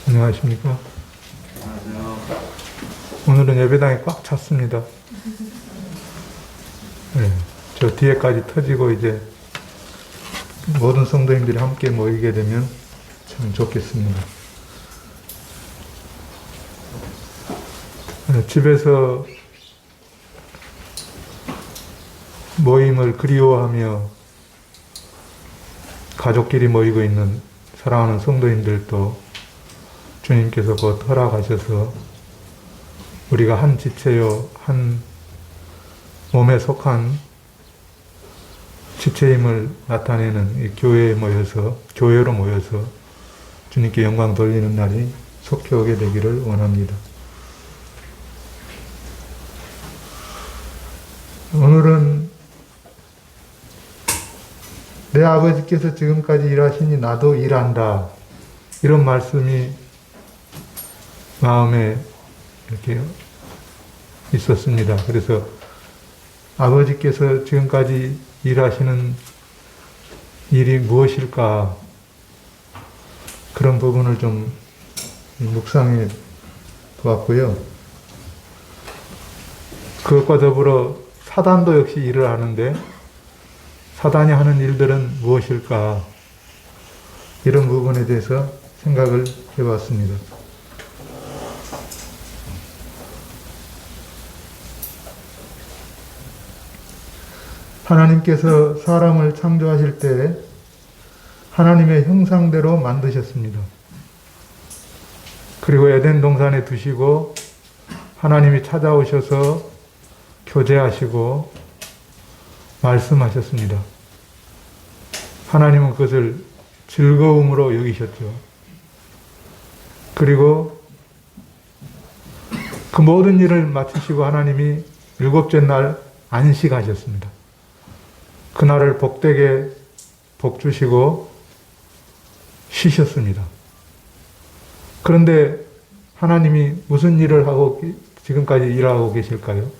안녕하십니까. 안녕하세요. 오늘은 예배당이 꽉 찼습니다. 네, 저 뒤에까지 터지고 이제 모든 성도님들이 함께 모이게 되면 참 좋겠습니다. 네, 집에서 모임을 그리워하며 가족끼리 모이고 있는 사랑하는 성도님들도 주님께서 곧 허락하셔서 우리가 한 지체요, 한 몸에 속한 지체임을 나타내는 이 교회로 모여서 주님께 영광 돌리는 날이 속히 오게 되기를 원합니다. 오늘은 내 아버지께서 지금까지 일하시니 나도 일한다. 이런 말씀이 마음에 이렇게 있었습니다. 그래서 아버지께서 지금까지 일하시는 일이 무엇일까? 그런 부분을 좀 묵상해 보았고요. 그것과 더불어 사단도 역시 일을 하는데 사단이 하는 일들은 무엇일까? 이런 부분에 대해서 생각을 해봤습니다. 하나님께서 사람을 창조하실 때 하나님의 형상대로 만드셨습니다. 그리고 에덴 동산에 두시고 하나님이 찾아오셔서 교제하시고 말씀하셨습니다. 하나님은 그것을 즐거움으로 여기셨죠. 그리고 그 모든 일을 마치시고 하나님이 일곱째 날 안식하셨습니다. 그날을 복되게 복 주시고 쉬셨습니다. 그런데 하나님이 무슨 일을 하고 지금까지 일하고 계실까요?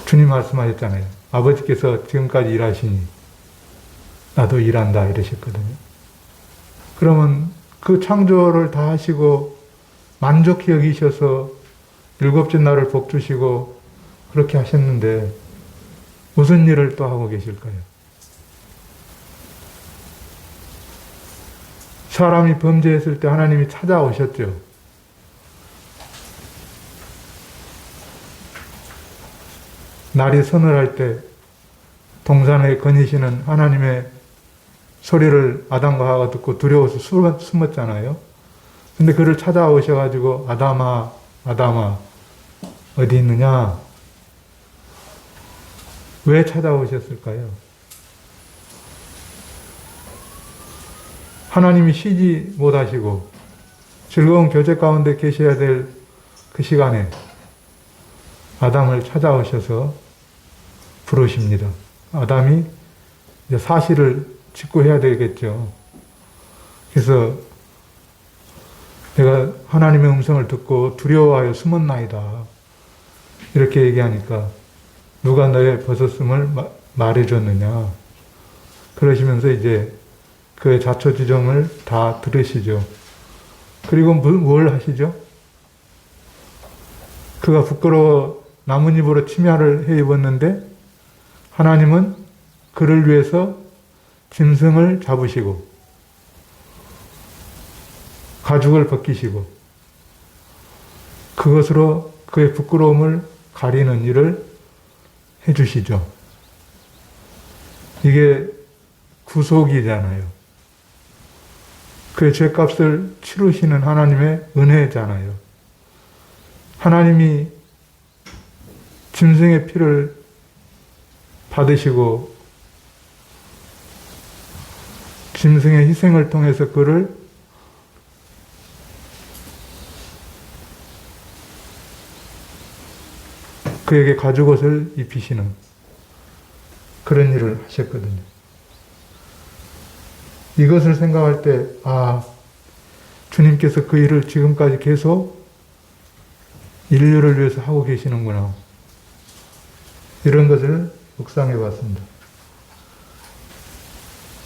주님 말씀하셨잖아요. 아버지께서 지금까지 일하시니 나도 일한다 이러셨거든요. 그러면 그 창조를 다 하시고 만족히 여기셔서 일곱째 날을 복 주시고 그렇게 하셨는데 무슨 일을 또 하고 계실까요? 사람이 범죄했을 때 하나님이 찾아오셨죠. 날이 서늘할 때 동산에 거니시는 하나님의 소리를 아담과 하와가 듣고 두려워서 숨었잖아요. 근데 그를 찾아오셔가지고 아담아, 아담아, 어디 있느냐? 왜 찾아오셨을까요? 하나님이 쉬지 못하시고 즐거운 교제 가운데 계셔야 될 그 시간에 아담을 찾아오셔서 부르십니다. 아담이 이제 사실을 직구해야 되겠죠. 그래서 내가 하나님의 음성을 듣고 두려워하여 숨었나이다. 이렇게 얘기하니까 누가 너의 벗었음을 말해줬느냐. 그러시면서 이제 그의 자초지종을 다 들으시죠. 그리고 뭘 하시죠? 그가 부끄러워 나뭇잎으로 치마를 해 입었는데 하나님은 그를 위해서 짐승을 잡으시고 가죽을 벗기시고 그것으로 그의 부끄러움을 가리는 일을 해주시죠. 이게 구속이잖아요. 그의 죄값을 치르시는 하나님의 은혜잖아요. 하나님이 짐승의 피를 받으시고 짐승의 희생을 통해서 그를 그에게 가죽옷을 입히시는 그런 일을 하셨거든요. 이것을 생각할 때, 주님께서 그 일을 지금까지 계속 인류를 위해서 하고 계시는구나. 이런 것을 묵상해 봤습니다.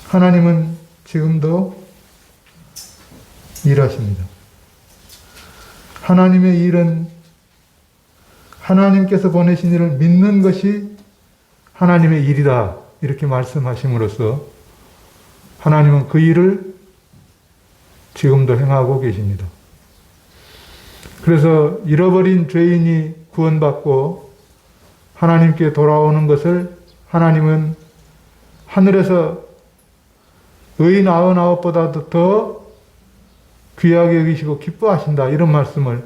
하나님은 지금도 일하십니다. 하나님의 일은 하나님께서 보내신 일을 믿는 것이 하나님의 일이다. 이렇게 말씀하심으로써 하나님은 그 일을 지금도 행하고 계십니다. 그래서 잃어버린 죄인이 구원받고 하나님께 돌아오는 것을 하나님은 하늘에서 의인 99보다도 더 귀하게 여기시고 기뻐하신다. 이런 말씀을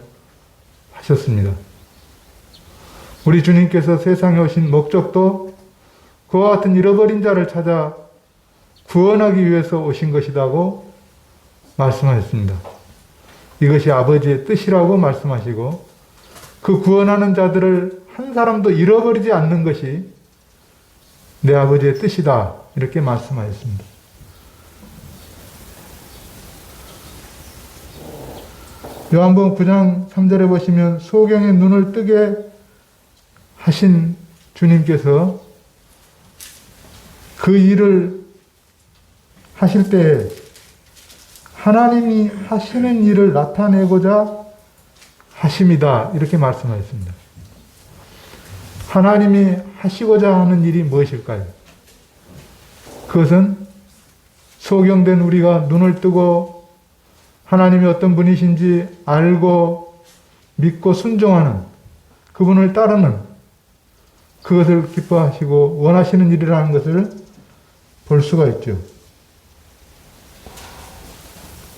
하셨습니다. 우리 주님께서 세상에 오신 목적도 그와 같은 잃어버린 자를 찾아 구원하기 위해서 오신 것이라고 말씀하셨습니다. 이것이 아버지의 뜻이라고 말씀하시고 그 구원하는 자들을 한 사람도 잃어버리지 않는 것이 내 아버지의 뜻이다. 이렇게 말씀하셨습니다. 요한복음 9장 3절에 보시면 소경의 눈을 뜨게 하신 주님께서 그 일을 하실 때 하나님이 하시는 일을 나타내고자 하심이다. 이렇게 말씀하셨습니다. 하나님이 하시고자 하는 일이 무엇일까요? 그것은 소경된 우리가 눈을 뜨고 하나님이 어떤 분이신지 알고 믿고 순종하는 그분을 따르는 그것을 기뻐하시고 원하시는 일이라는 것을 볼 수가 있죠.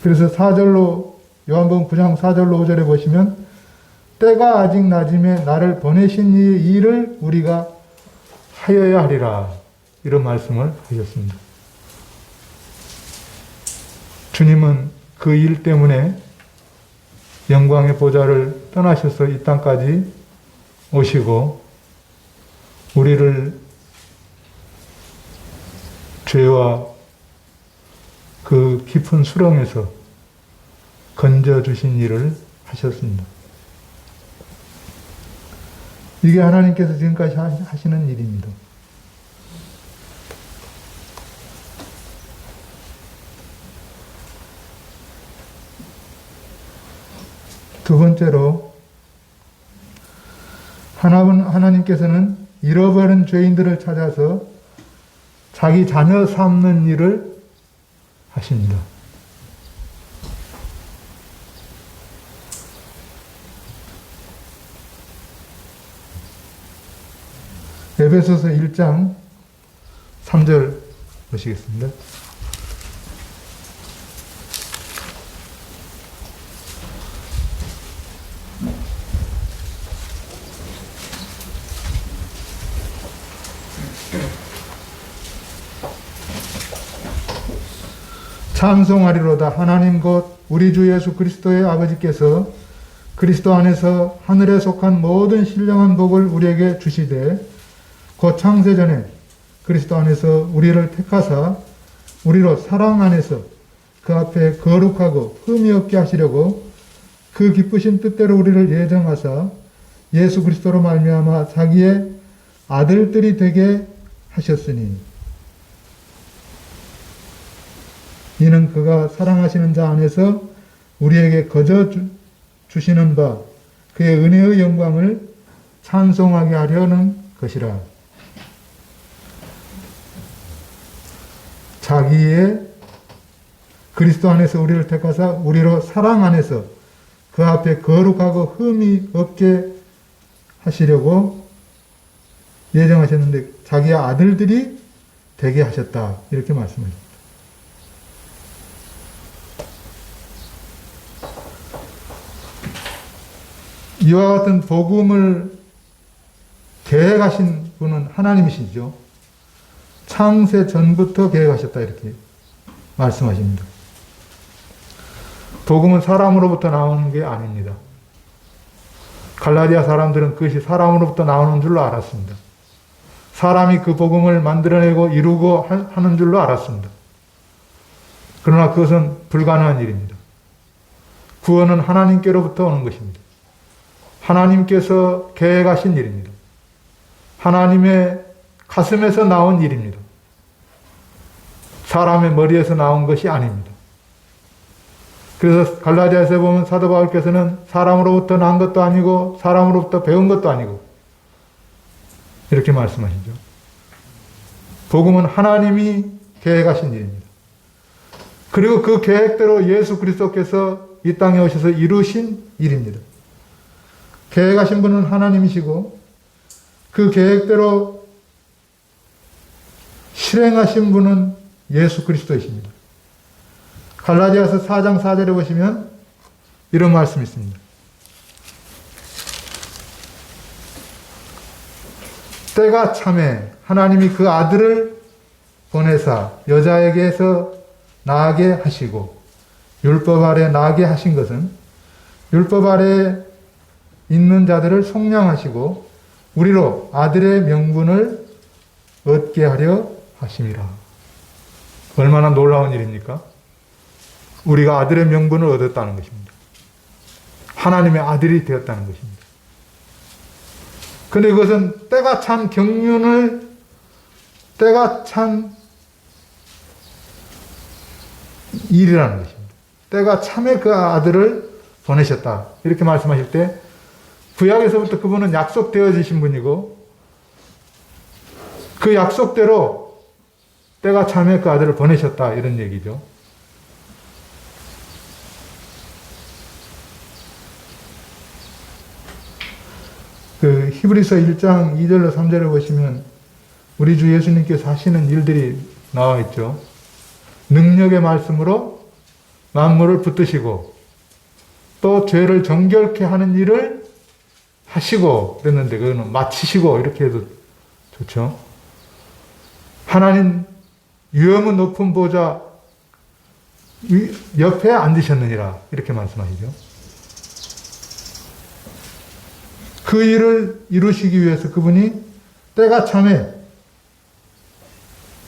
그래서 4절로 요한복음 9장 4절로 5절에 보시면 때가 아직 낮음에 나를 보내신 이의 일을 우리가 하여야 하리라. 이런 말씀을 하셨습니다. 주님은 그 일 때문에 영광의 보좌를 떠나셔서 이 땅까지 오시고 우리를 죄와 그 깊은 수렁에서 건져주신 일을 하셨습니다. 이게 하나님께서 지금까지 하시는 일입니다. 두 번째로 하나님께서는 잃어버린 죄인들을 찾아서 자기 자녀 삼는 일을 하십니다. 에베소서 1장 3절 보시겠습니다. 찬송하리로다. 하나님 곧 우리 주 예수 그리스도의 아버지께서 그리스도 안에서 하늘에 속한 모든 신령한 복을 우리에게 주시되 곧 창세전에 그리스도 안에서 우리를 택하사 우리로 사랑 안에서 그 앞에 거룩하고 흠이 없게 하시려고 그 기쁘신 뜻대로 우리를 예정하사 예수 그리스도로 말미암아 자기의 아들들이 되게 하셨으니 이는 그가 사랑하시는 자 안에서 우리에게 거저 주시는 바 그의 은혜의 영광을 찬송하게 하려는 것이라. 자기의 그리스도 안에서 우리를 택하사 우리로 사랑 안에서 그 앞에 거룩하고 흠이 없게 하시려고 예정하셨는데 자기의 아들들이 되게 하셨다. 이렇게 말씀하십니다. 이와 같은 복음을 계획하신 분은 하나님이시죠. 창세 전부터 계획하셨다 이렇게 말씀하십니다. 복음은 사람으로부터 나오는 게 아닙니다. 갈라디아 사람들은 그것이 사람으로부터 나오는 줄로 알았습니다. 사람이 그 복음을 만들어내고 이루고 하는 줄로 알았습니다. 그러나 그것은 불가능한 일입니다. 구원은 하나님께로부터 오는 것입니다. 하나님께서 계획하신 일입니다. 하나님의 가슴에서 나온 일입니다. 사람의 머리에서 나온 것이 아닙니다. 그래서 갈라디아서에 보면 사도 바울께서는 사람으로부터 난 것도 아니고 사람으로부터 배운 것도 아니고 이렇게 말씀하시죠. 복음은 하나님이 계획하신 일입니다. 그리고 그 계획대로 예수 그리스도께서 이 땅에 오셔서 이루신 일입니다. 계획하신 분은 하나님이시고 그 계획대로 실행하신 분은 예수 그리스도이십니다. 갈라디아서 4장 4절에 보시면 이런 말씀이 있습니다. 때가 참에 하나님이 그 아들을 보내사 여자에게서 나게 하시고 율법 아래 나게 하신 것은 율법 아래 있는 자들을 속량하시고 우리로 아들의 명분을 얻게 하려 하심이라. 얼마나 놀라운 일입니까? 우리가 아들의 명분을 얻었다는 것입니다. 하나님의 아들이 되었다는 것입니다. 그런데 그것은 때가 참 경륜을, 때가 참 일이라는 것입니다. 때가 참에 그 아들을 보내셨다. 이렇게 말씀하실 때 구약에서부터 그분은 약속되어지신 분이고 그 약속대로 때가 참에 그 아들을 보내셨다. 이런 얘기죠. 그 히브리서 1장 2절로 3절을 보시면 우리 주 예수님께서 하시는 일들이 나와 있죠. 능력의 말씀으로 만물을 붙드시고 또 죄를 정결케 하는 일을 하시고 그랬는데 그거는 마치시고 이렇게 해도 좋죠. 하나님 위엄은 높은 보좌 옆에 앉으셨느니라 이렇게 말씀하시죠. 그 일을 이루시기 위해서 그분이 때가 참에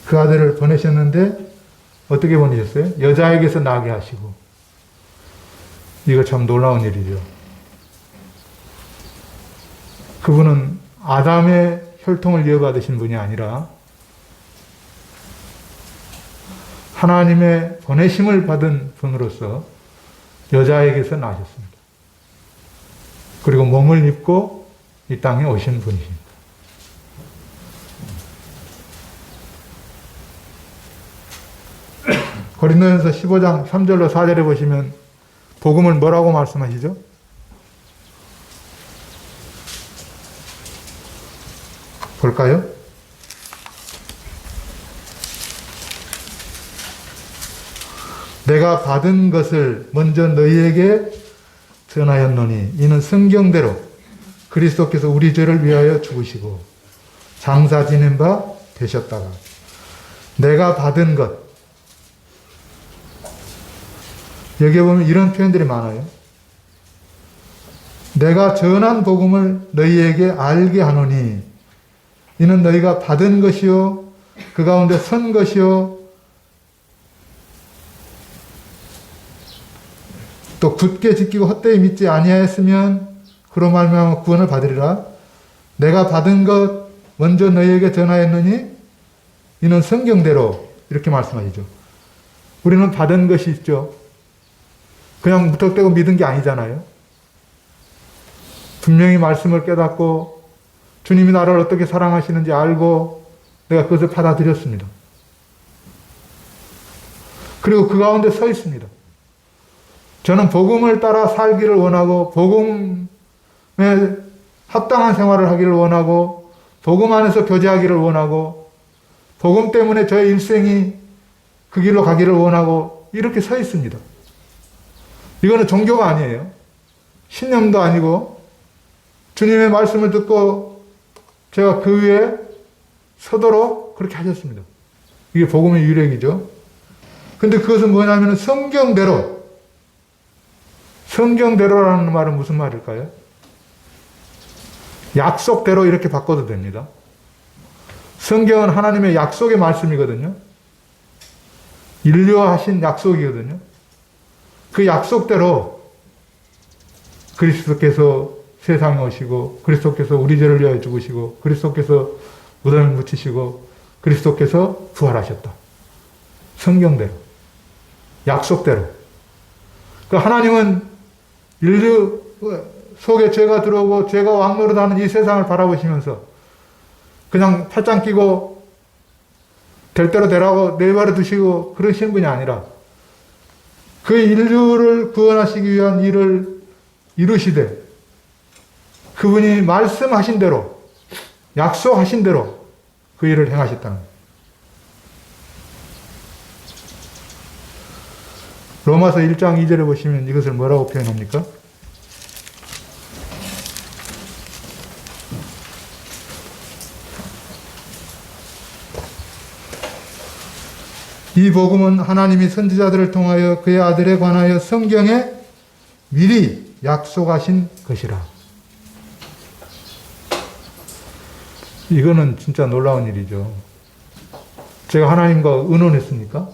그 아들을 보내셨는데 어떻게 보내셨어요? 여자에게서 나게 하시고. 이거 참 놀라운 일이죠. 그분은 아담의 혈통을 이어받으신 분이 아니라 하나님의 보내심을 받은 분으로서 여자에게서 나셨습니다. 그리고 몸을 입고 이 땅에 오신 분이십니다. 고린도전서 15장 3절로 4절에 보시면 복음을 뭐라고 말씀하시죠? 볼까요? 내가 받은 것을 먼저 너희에게 전하였노니 이는 성경대로 그리스도께서 우리 죄를 위하여 죽으시고 장사 지낸 바 되셨다가 내가 받은 것, 여기에 보면 이런 표현들이 많아요. 내가 전한 복음을 너희에게 알게 하노니 이는 너희가 받은 것이요 그 가운데 선 것이요 또 굳게 지키고 헛되이 믿지 아니하였으면 그로 말미암아 구원을 받으리라. 내가 받은 것 먼저 너희에게 전하였느니 이는 성경대로 이렇게 말씀하시죠. 우리는 받은 것이 있죠. 그냥 무턱대고 믿은 게 아니잖아요. 분명히 말씀을 깨닫고 주님이 나를 어떻게 사랑하시는지 알고 내가 그것을 받아들였습니다. 그리고 그 가운데 서 있습니다. 저는 복음을 따라 살기를 원하고 복음에 합당한 생활을 하기를 원하고 복음 안에서 교제하기를 원하고 복음 때문에 저의 일생이 그 길로 가기를 원하고 이렇게 서 있습니다. 이거는 종교가 아니에요. 신념도 아니고 주님의 말씀을 듣고 제가 그 위에 서도록 그렇게 하셨습니다. 이게 복음의 유력이죠. 근데 그것은 뭐냐면 성경대로라는 말은 무슨 말일까요? 약속대로 이렇게 바꿔도 됩니다. 성경은 하나님의 약속의 말씀이거든요. 인류하신 약속이거든요. 그 약속대로 그리스도께서 세상에 오시고 그리스도께서 우리 죄를 위하여 죽으시고 그리스도께서 무덤에 묻히시고 그리스도께서 부활하셨다. 성경대로, 약속대로. 그 하나님은 인류 속에 죄가 들어오고 죄가 왕노릇하는 이 세상을 바라보시면서 그냥 팔짱 끼고 될 대로 되라고 내버려 두시고 그러시는 분이 아니라 그 인류를 구원하시기 위한 일을 이루시되 그분이 말씀하신 대로 약속하신 대로 그 일을 행하셨다는 거예요. 로마서 1장 2절에 보시면 이것을 뭐라고 표현합니까? 이 복음은 하나님이 선지자들을 통하여 그의 아들에 관하여 성경에 미리 약속하신 것이라. 이거는 진짜 놀라운 일이죠. 제가 하나님과 의논했습니까?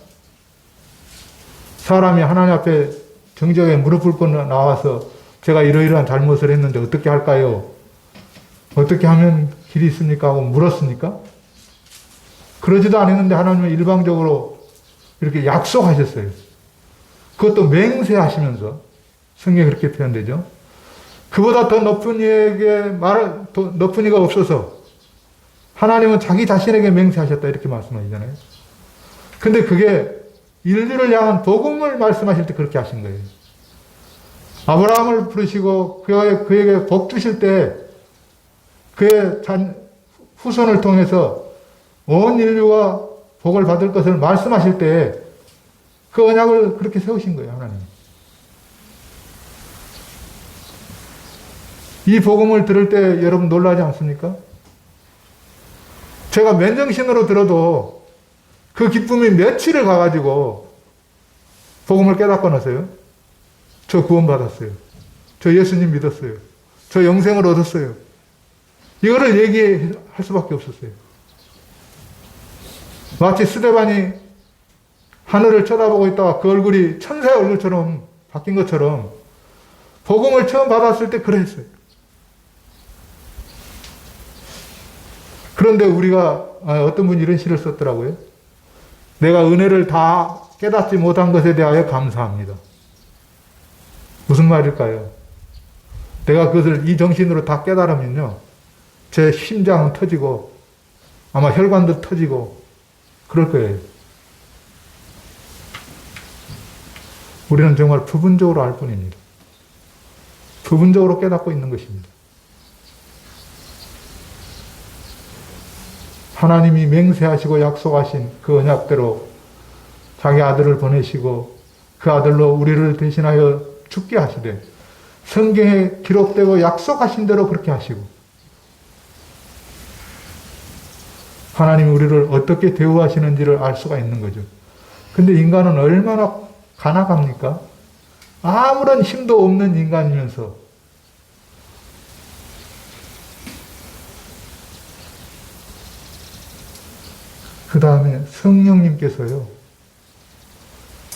사람이 하나님 앞에 정직하게 무릎 꿇고 나와서 제가 이러이러한 잘못을 했는데 어떻게 할까요? 어떻게 하면 길이 있습니까? 하고 물었습니까? 그러지도 않았는데 하나님은 일방적으로 이렇게 약속하셨어요. 그것도 맹세하시면서 성경에 그렇게 표현되죠. 그보다 더 높은 이에게 높은 이가 없어서 하나님은 자기 자신에게 맹세하셨다 이렇게 말씀하시잖아요. 근데 그게 인류를 향한 복음을 말씀하실 때 그렇게 하신 거예요. 아브라함을 부르시고 그에게 복 주실 때 그의 후손을 통해서 온 인류가 복을 받을 것을 말씀하실 때 그 언약을 그렇게 세우신 거예요, 하나님. 이 복음을 들을 때 여러분 놀라지 않습니까? 제가 맨정신으로 들어도 그 기쁨이 며칠을 가가지고 복음을 깨닫고 나서요. 저 구원받았어요. 저 예수님 믿었어요. 저 영생을 얻었어요. 이거를 얘기할 수밖에 없었어요. 마치 스데반이 하늘을 쳐다보고 있다가 그 얼굴이 천사의 얼굴처럼 바뀐 것처럼 복음을 처음 받았을 때 그랬어요. 그런데 우리가 어떤 분이 이런 시를 썼더라고요. 내가 은혜를 다 깨닫지 못한 것에 대하여 감사합니다. 무슨 말일까요? 내가 그것을 이 정신으로 다 깨달으면요. 제 심장은 터지고 아마 혈관도 터지고 그럴 거예요. 우리는 정말 부분적으로 알 뿐입니다. 부분적으로 깨닫고 있는 것입니다. 하나님이 맹세하시고 약속하신 그 언약대로 자기 아들을 보내시고 그 아들로 우리를 대신하여 죽게 하시되 성경에 기록되고 약속하신 대로 그렇게 하시고 하나님이 우리를 어떻게 대우하시는지를 알 수가 있는 거죠. 근데 인간은 얼마나 간악합니까? 아무런 힘도 없는 인간이면서 그 다음에 성령님께서요.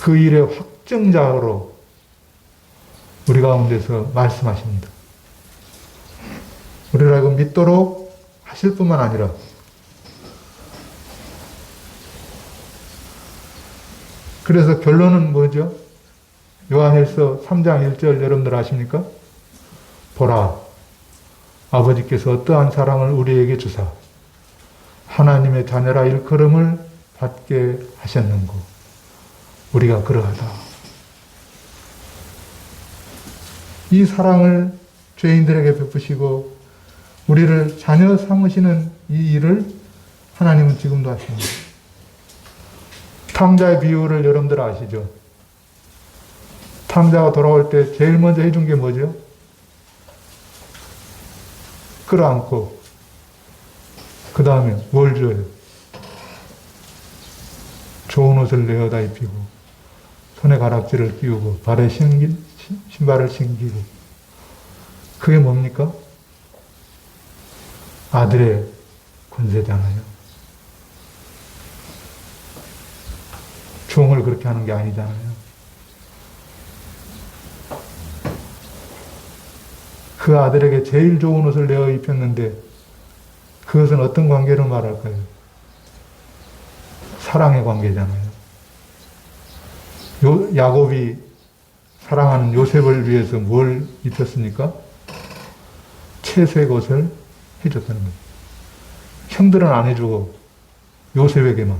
그 일의 확증자로 우리 가운데서 말씀하십니다. 우리를 알고 믿도록 하실 뿐만 아니라 그래서 결론은 뭐죠? 요한일서 3장 1절 여러분들 아십니까? 보라, 아버지께서 어떠한 사랑을 우리에게 주사 하나님의 자녀라 일컬음을 받게 하셨는고 우리가 그러하다. 이 사랑을 죄인들에게 베푸시고 우리를 자녀 삼으시는 이 일을 하나님은 지금도 하십니다. 탕자의 비유를 여러분들 아시죠? 탕자가 돌아올 때 제일 먼저 해준 게 뭐죠? 끌어안고 그 다음에 뭘 줘요? 좋은 옷을 내어다 입히고 손에 가락지를 끼우고 발에 신발을 신기고 그게 뭡니까? 아들의 권세잖아요. 종을 그렇게 하는 게 아니잖아요. 그 아들에게 제일 좋은 옷을 내어 입혔는데 그것은 어떤 관계로 말할까요? 사랑의 관계잖아요. 야곱이 사랑하는 요셉을 위해서 뭘 입혔습니까? 채색 옷을 해줬다는 거예요. 형들은 안 해주고 요셉에게만.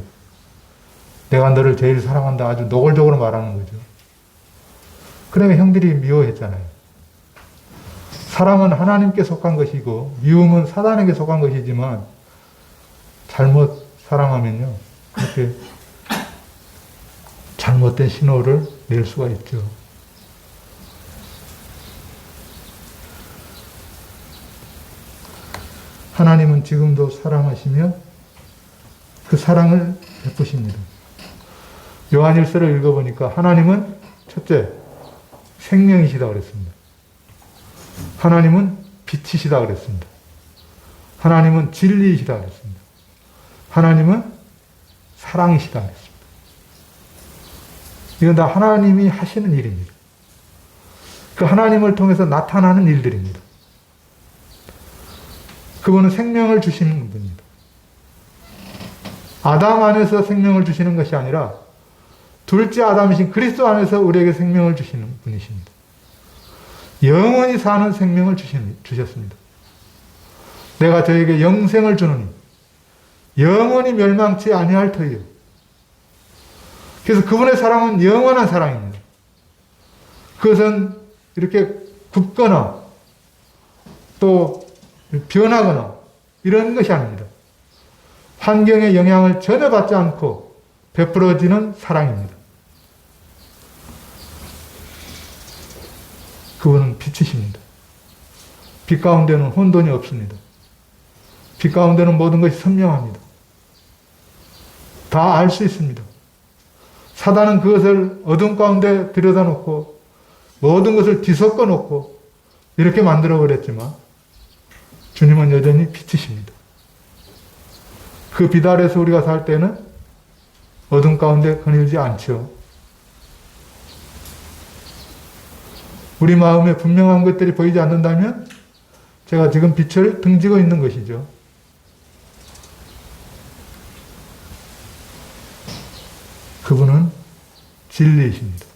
내가 너를 제일 사랑한다 아주 노골적으로 말하는 거죠. 그러니까 형들이 미워했잖아요. 사랑은 하나님께 속한 것이고 미움은 사단에게 속한 것이지만 잘못 사랑하면요. 그렇게 잘못된 신호를 낼 수가 있죠. 하나님은 지금도 사랑하시며 그 사랑을 베푸십니다. 요한일서를 읽어보니까 하나님은 첫째, 생명이시다 그랬습니다. 하나님은 빛이시다 그랬습니다. 하나님은 진리이시다 그랬습니다. 하나님은 사랑이시다 그랬습니다. 이건 다 하나님이 하시는 일입니다. 그 하나님을 통해서 나타나는 일들입니다. 그분은 생명을 주시는 분입니다. 아담 안에서 생명을 주시는 것이 아니라 둘째 아담이신 그리스도 안에서 우리에게 생명을 주시는 분이십니다. 영원히 사는 생명을 주셨습니다. 내가 저에게 영생을 주노니 영원히 멸망치 아니할 터이요. 그래서 그분의 사랑은 영원한 사랑입니다. 그것은 이렇게 굽거나 또 변하거나 이런 것이 아닙니다. 환경의 영향을 전혀 받지 않고 베풀어지는 사랑입니다. 그분은 빛이십니다. 빛 가운데는 혼돈이 없습니다. 빛 가운데는 모든 것이 선명합니다. 다 알 수 있습니다. 사단은 그것을 어둠 가운데 들여다 놓고 모든 것을 뒤섞어 놓고 이렇게 만들어 버렸지만 주님은 여전히 빛이십니다. 그 빛 아래서 우리가 살 때는 어둠 가운데 거닐지 않죠. 우리 마음에 분명한 것들이 보이지 않는다면 제가 지금 빛을 등지고 있는 것이죠. 그분은 진리이십니다.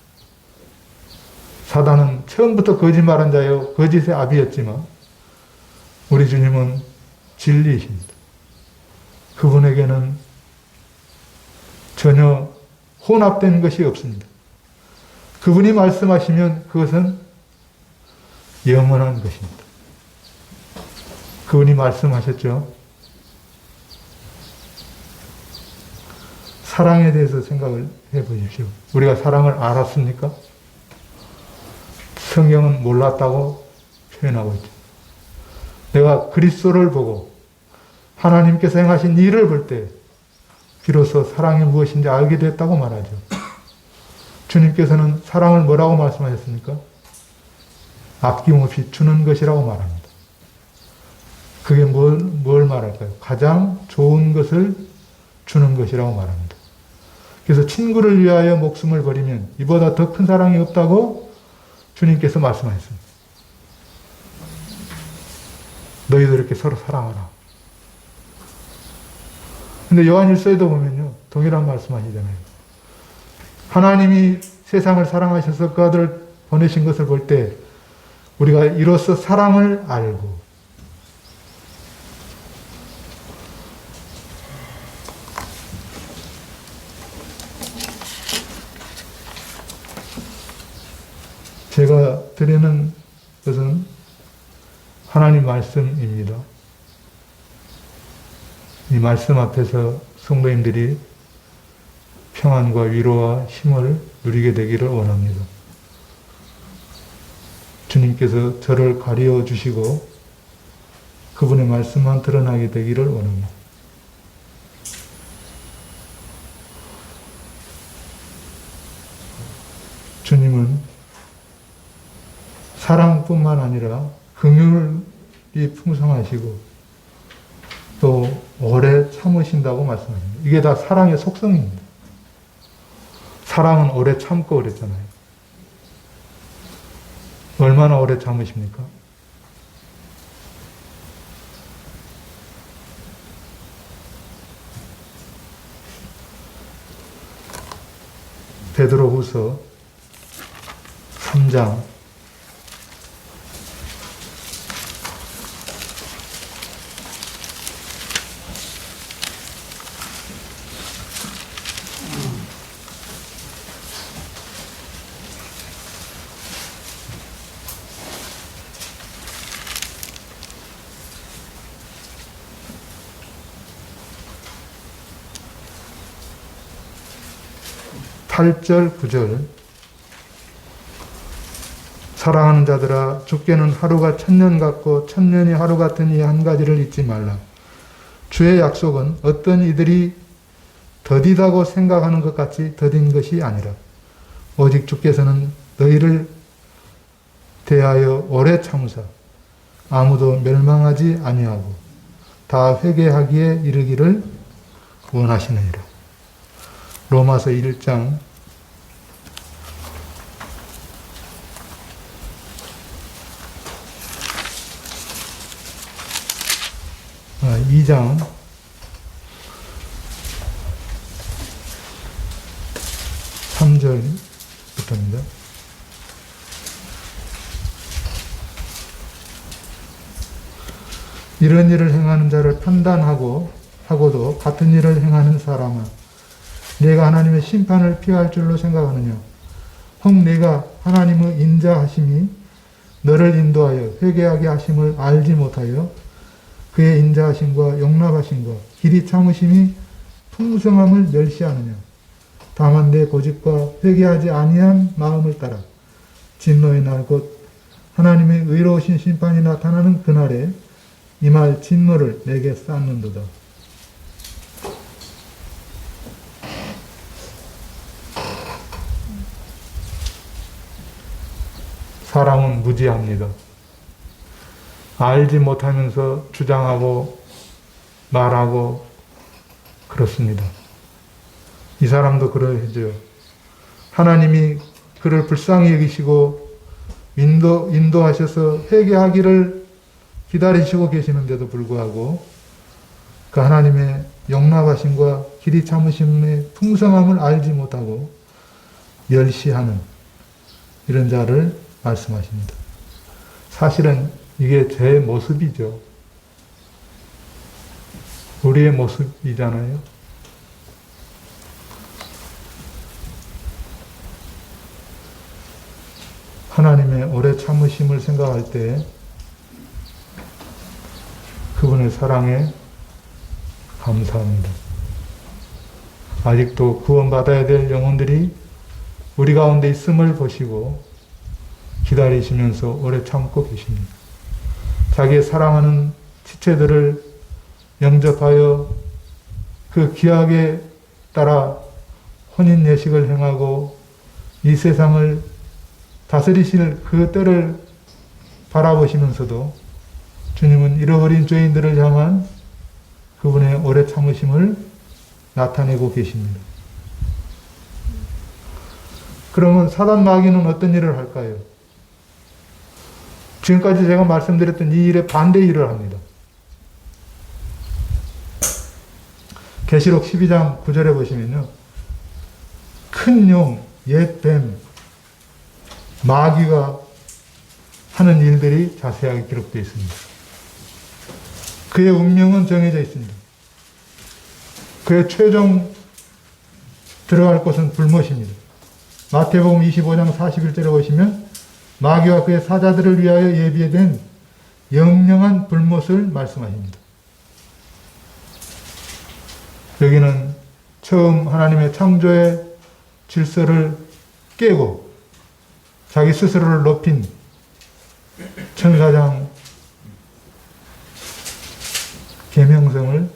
사단은 처음부터 거짓말한 자요 거짓의 아비였지만 우리 주님은 진리이십니다. 그분에게는 전혀 혼합된 것이 없습니다. 그분이 말씀하시면 그것은 영원한 것입니다. 그분이 말씀하셨죠. 사랑에 대해서 생각을 해보십시오. 우리가 사랑을 알았습니까? 성경은 몰랐다고 표현하고 있죠. 내가 그리스도를 보고 하나님께서 행하신 일을 볼 때 비로소 사랑이 무엇인지 알게 됐다고 말하죠. 주님께서는 사랑을 뭐라고 말씀하셨습니까? 아낌없이 주는 것이라고 말합니다. 그게 뭘 말할까요? 가장 좋은 것을 주는 것이라고 말합니다. 그래서 친구를 위하여 목숨을 버리면 이보다 더 큰 사랑이 없다고 주님께서 말씀하셨습니다. 너희도 이렇게 서로 사랑하라. 근데 요한일서에도 보면요, 동일한 말씀하시잖아요. 하나님이 세상을 사랑하셔서 그 아들을 보내신 것을 볼 때 우리가 이로써 사랑을 알고 제가 드리는 것은 하나님 말씀입니다. 이 말씀 앞에서 성도님들이 평안과 위로와 힘을 누리게 되기를 원합니다. 주님께서 저를 가리워 주시고 그분의 말씀만 드러나게 되기를 원합니다. 주님은 사랑뿐만 아니라 긍휼이 풍성하시고 또 오래 참으신다고 말씀합니다. 이게 다 사랑의 속성입니다. 사랑은 오래 참고 그랬잖아요. 얼마나 오래 참으십니까? 베드로후서 3장 8절 9절 사랑하는 자들아 주께는 하루가 천년 같고 천년이 하루 같은 이 한 가지를 잊지 말라. 주의 약속은 어떤 이들이 더디다고 생각하는 것 같이 더딘 것이 아니라 오직 주께서는 너희를 대하여 오래 참으사 아무도 멸망하지 아니하고 다 회개하기에 이르기를 원하시느니라. 로마서 1장 2장 3절부터입니다. 이런 일을 행하는 자를 판단하고 하고도 같은 일을 행하는 사람아 내가 하나님의 심판을 피할 줄로 생각하느냐. 혹 내가 하나님의 인자하심이 너를 인도하여 회개하게 하심을 알지 못하여 그의 인자하심과 용납하심과 길이 참으심이 풍성함을 멸시하느냐. 다만 내 고집과 회개하지 아니한 마음을 따라 진노의 날 곧 하나님의 의로우신 심판이 나타나는 그날에 임할 진노를 내게 쌓는도다. 사람은 무지합니다. 알지 못하면서 주장하고 말하고 그렇습니다. 이 사람도 그러죠. 하나님이 그를 불쌍히 여기시고 인도하셔서 회개하기를 기다리시고 계시는데도 불구하고 그 하나님의 용납하심과 길이 참으심의 풍성함을 알지 못하고 멸시하는 이런 자를 말씀하십니다. 사실은 이게 제 모습이죠. 우리의 모습이잖아요. 하나님의 오래 참으심을 생각할 때 그분의 사랑에 감사합니다. 아직도 구원받아야 될 영혼들이 우리 가운데 있음을 보시고 기다리시면서 오래 참고 계십니다. 자기의 사랑하는 지체들을 영접하여 그 기약에 따라 혼인 예식을 행하고 이 세상을 다스리실 그 때를 바라보시면서도 주님은 잃어버린 죄인들을 향한 그분의 오래 참으심을 나타내고 계십니다. 그러면 사단 마귀는 어떤 일을 할까요? 지금까지 제가 말씀드렸던 이 일의 반대 일을 합니다. 계시록 12장 9절에 보시면요. 큰 용, 옛 뱀, 마귀가 하는 일들이 자세하게 기록되어 있습니다. 그의 운명은 정해져 있습니다. 그의 최종 들어갈 곳은 불못입니다. 마태복음 25장 41절에 보시면 마귀와 그의 사자들을 위하여 예비된 영영한 불못을 말씀하십니다. 여기는 처음 하나님의 창조의 질서를 깨고 자기 스스로를 높인 천사장 계명성을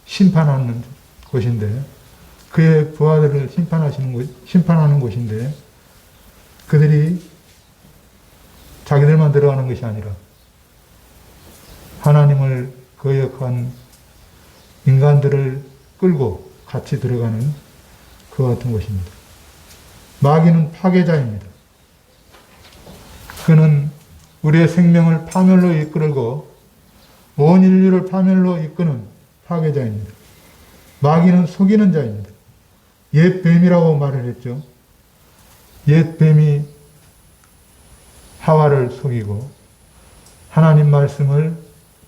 심판하는 곳인데 그의 부하들을 심판하는 곳인데 그들이 자기들만 들어가는 것이 아니라 하나님을 거역한 인간들을 끌고 같이 들어가는 그와 같은 곳입니다. 마귀는 파괴자입니다. 그는 우리의 생명을 파멸로 이끌고 온 인류를 파멸로 이끄는 파괴자입니다. 마귀는 속이는 자입니다. 옛 뱀이라고 말을 했죠. 옛 뱀이 하와를 속이고 하나님 말씀을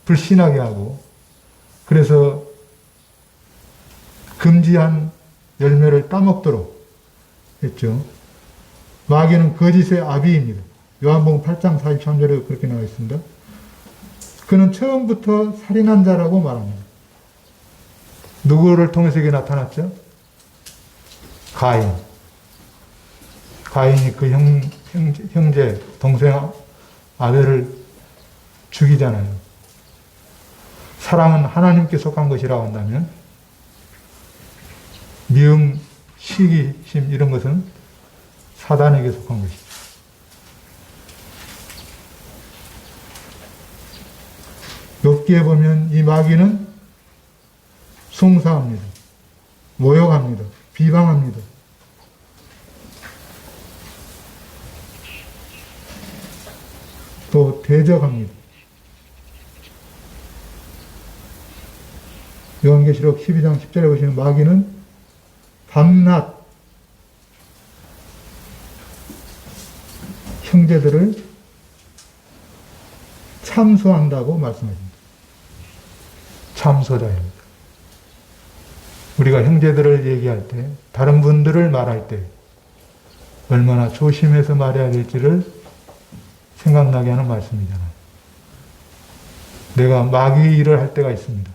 불신하게 하고 그래서 금지한 열매를 따먹도록 했죠. 마귀는 거짓의 아비입니다. 요한복음 8장 43절에 그렇게 나와 있습니다. 그는 처음부터 살인한 자라고 말합니다. 누구를 통해서 이게 나타났죠? 가인. 가인이 그 형제, 동생 아벨을 죽이잖아요. 사랑은 하나님께 속한 것이라고 한다면 미움, 시기심 이런 것은 사단에게 속한 것이죠. 욥기에 보면 이 마귀는 숭사합니다. 모욕합니다. 비방합니다. 또 대적합니다. 요한계시록 12장 10절에 보시면 마귀는 밤낮 형제들을 참소한다고 말씀하십니다. 참소자입니다. 우리가 형제들을 얘기할 때, 다른 분들을 말할 때 얼마나 조심해서 말해야 될지를 생각나게 하는 말씀이잖아요. 내가 마귀 일을 할 때가 있습니다.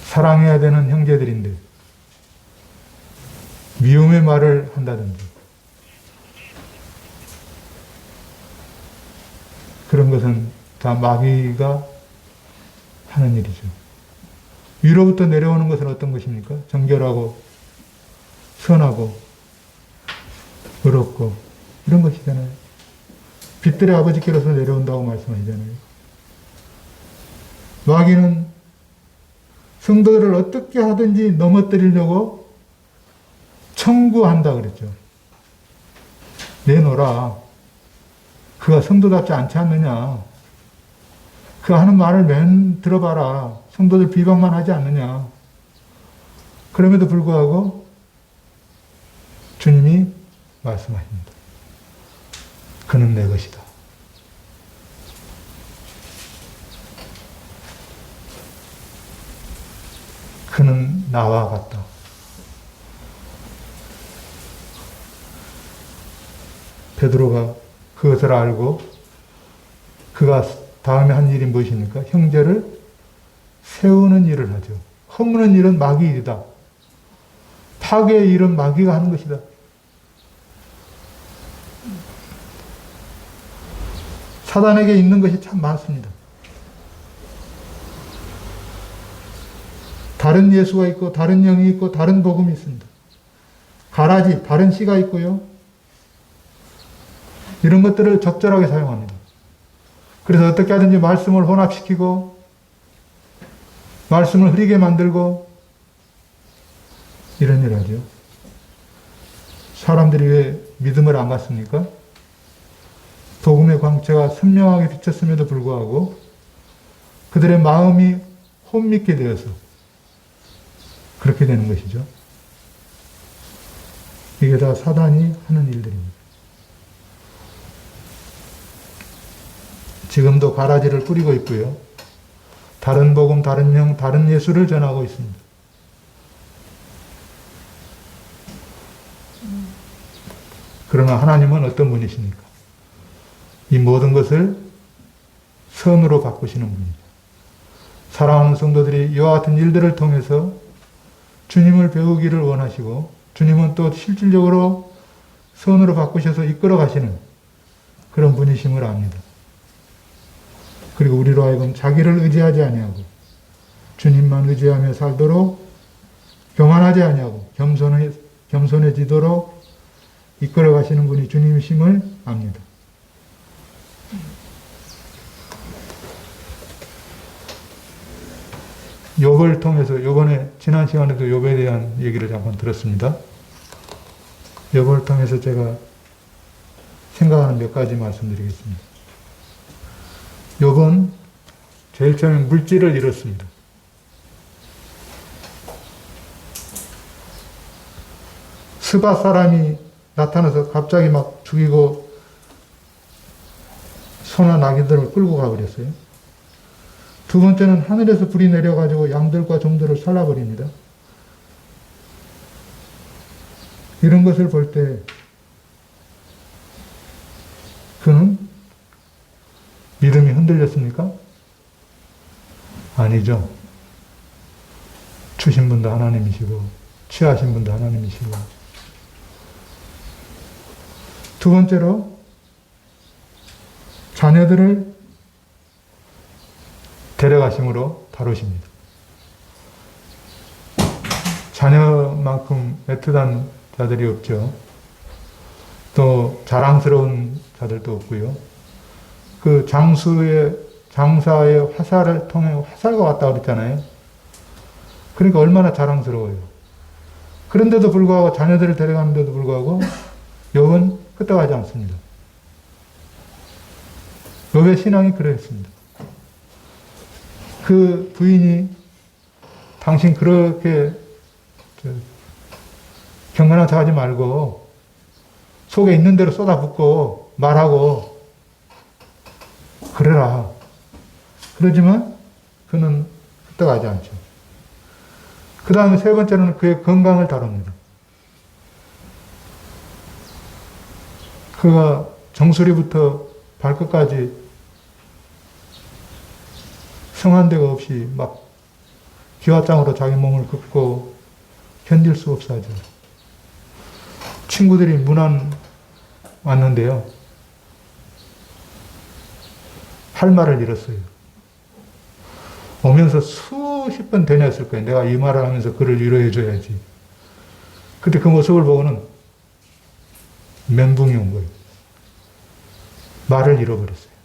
사랑해야 되는 형제들인데 미움의 말을 한다든지 그런 것은 다 마귀가 하는 일이죠. 위로부터 내려오는 것은 어떤 것입니까? 정결하고 선하고 의롭고 이런 것이잖아요. 빛들의 아버지께로서 내려온다고 말씀하시잖아요. 마귀는 성도들을 어떻게 하든지 넘어뜨리려고 청구한다 그랬죠. 내놓으라. 그가 성도답지 않지 않느냐. 그 하는 말을 맨 들어봐라. 성도들 비방만 하지 않느냐. 그럼에도 불구하고 주님이 말씀하십니다. 그는 내 것이다. 그는 나와 같다. 베드로가 그것을 알고 그가 다음에 한 일이 무엇입니까? 형제를 세우는 일을 하죠. 허무는 일은 마귀 일이다. 파괴의 일은 마귀가 하는 것이다. 사단에게 있는 것이 참 많습니다. 다른 예수가 있고 다른 영이 있고 다른 복음이 있습니다. 가라지, 다른 씨가 있고요. 이런 것들을 적절하게 사용합니다. 그래서 어떻게 하든지 말씀을 혼합시키고 말씀을 흐리게 만들고 이런 일을 하죠. 사람들이 왜 믿음을 안 갖습니까? 복음의 광채가 선명하게 비쳤음에도 불구하고 그들의 마음이 혼미게 되어서 그렇게 되는 것이죠. 이게 다 사단이 하는 일들입니다. 지금도 가라지를 뿌리고 있고요. 다른 복음, 다른 영, 다른 예수를 전하고 있습니다. 그러나 하나님은 어떤 분이십니까? 이 모든 것을 선으로 바꾸시는 분이죠. 사랑하는 성도들이 이와 같은 일들을 통해서 주님을 배우기를 원하시고 주님은 또 실질적으로 선으로 바꾸셔서 이끌어 가시는 그런 분이심을 압니다. 그리고 우리로 하여금 자기를 의지하지 아니하고 주님만 의지하며 살도록 교만하지 아니하고 겸손해지도록 이끌어 가시는 분이 주님이심을 압니다. 욥을 통해서 요번에 지난 시간에도 욥에 대한 얘기를 잠깐 들었습니다. 욥을 통해서 제가 생각하는 몇 가지 말씀드리겠습니다. 욥은 제일 처음에 물질을 잃었습니다. 스바 사람이 나타나서 갑자기 막 죽이고 소나 나귀들을 끌고 가버렸어요. 두 번째는 하늘에서 불이 내려가지고 양들과 종들을 살라버립니다. 이런 것을 볼 때 그는 믿음이 흔들렸습니까? 아니죠. 주신 분도 하나님이시고 취하신 분도 하나님이시고. 두 번째로 자녀들을 데려가심으로 다루십니다. 자녀만큼 애틋한 자들이 없죠. 또 자랑스러운 자들도 없고요. 그 장사의 화살을 통해 화살과 같다 그랬잖아요. 그러니까 얼마나 자랑스러워요. 그런데도 불구하고 자녀들을 데려가는데도 불구하고 욥은 끄떡하지 않습니다. 욥의 신앙이 그랬습니다. 그 부인이 당신 그렇게 경건한 척 하지 말고 속에 있는 대로 쏟아붓고 말하고 그래라. 그러지만 그는 끄떡하지 않죠. 그 다음에 세 번째로는 그의 건강을 다룹니다. 그가 정수리부터 발끝까지 성한 데가 없이 막 기와장으로 자기 몸을 긋고 견딜 수 없어 하죠. 친구들이 문안 왔는데요. 할 말을 잃었어요. 오면서 수십 번 되뇌었을 거예요. 내가 이 말을 하면서 그를 위로해 줘야지. 그때 그 모습을 보고는 멘붕이 온 거예요. 말을 잃어버렸어요.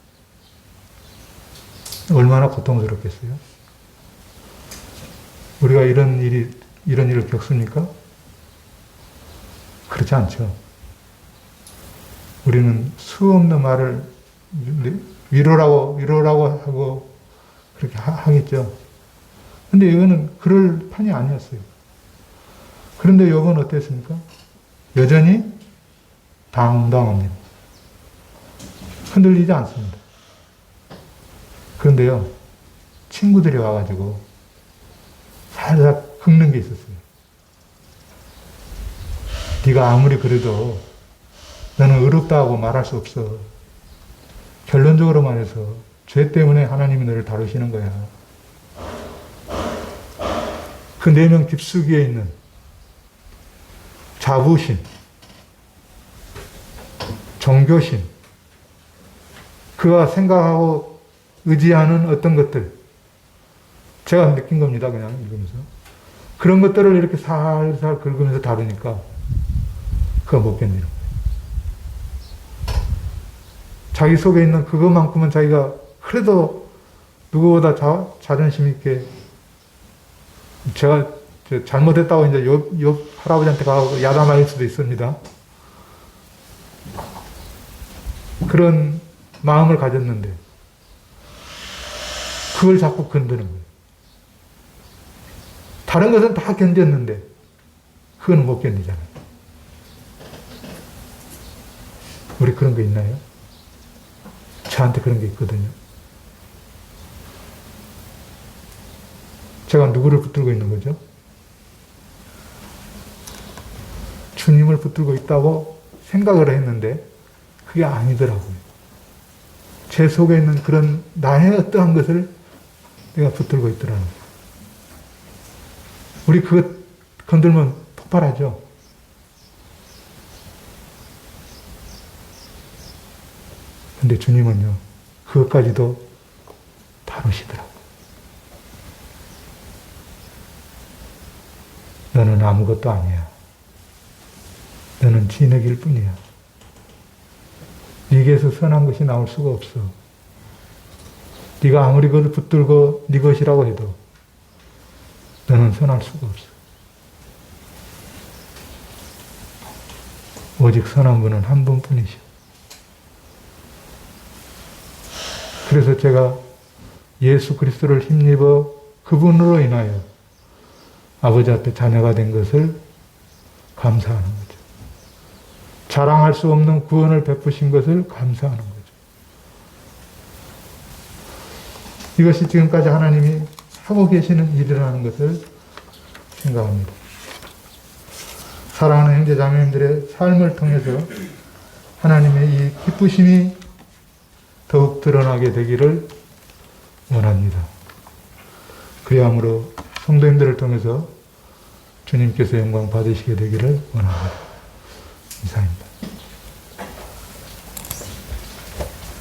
얼마나 고통스럽겠어요? 우리가 이런 일을 겪습니까? 그렇지 않죠. 우리는 수없는 말을 위로라고 하고 그렇게 하겠죠. 근데 이거는 그럴 판이 아니었어요. 그런데 욥은 어땠습니까? 여전히 당당합니다. 흔들리지 않습니다. 그런데요, 친구들이 와가지고 살짝 긁는 게 있었어요. 네가 아무리 그래도 너는 의롭다고 말할 수 없어. 결론적으로 말해서 죄 때문에 하나님이 너를 다루시는 거야. 그 내면 깊숙이에 있는 자부심, 종교심, 그가 생각하고 의지하는 어떤 것들, 제가 느낀 겁니다. 그냥 읽으면서. 그런 것들을 이렇게 살살 긁으면서 다루니까 그가 못 견디는 거예요. 자기 속에 있는 그것만큼은 자기가 그래도 누구보다 자존심 있게, 제가 잘못했다고 이제 욥 할아버지한테 가고 야단맞을 수도 있습니다. 그런 마음을 가졌는데 그걸 자꾸 건드는 거예요. 다른 것은 다 견뎠는데 그건 못 견디잖아요. 우리 그런 거 있나요? 저한테 그런 게 있거든요. 제가 누구를 붙들고 있는 거죠? 주님을 붙들고 있다고 생각을 했는데 그게 아니더라고요. 제 속에 있는 그런 나의 어떠한 것을 내가 붙들고 있더라는 거예요. 우리 그것 건들면 폭발하죠. 근데 주님은요, 그것까지도 다루시더라고요. 너는 아무것도 아니야. 너는 진흙일 뿐이야. 네게서 선한 것이 나올 수가 없어. 네가 아무리 그걸 붙들고 네 것이라고 해도 너는 선할 수가 없어. 오직 선한 분은 한 분뿐이셔. 그래서 제가 예수 그리스도를 힘입어 그분으로 인하여 아버지 앞에 자녀가 된 것을 감사하는 거죠. 자랑할 수 없는 구원을 베푸신 것을 감사하는 거죠. 이것이 지금까지 하나님이 하고 계시는 일이라는 것을 생각합니다. 사랑하는 형제 자매님들의 삶을 통해서 하나님의 이 기쁘심이 더욱 드러나게 되기를 원합니다. 그리함으로 성도님들을 통해서 주님께서 영광 받으시게 되기를 원합니다. 이상입니다.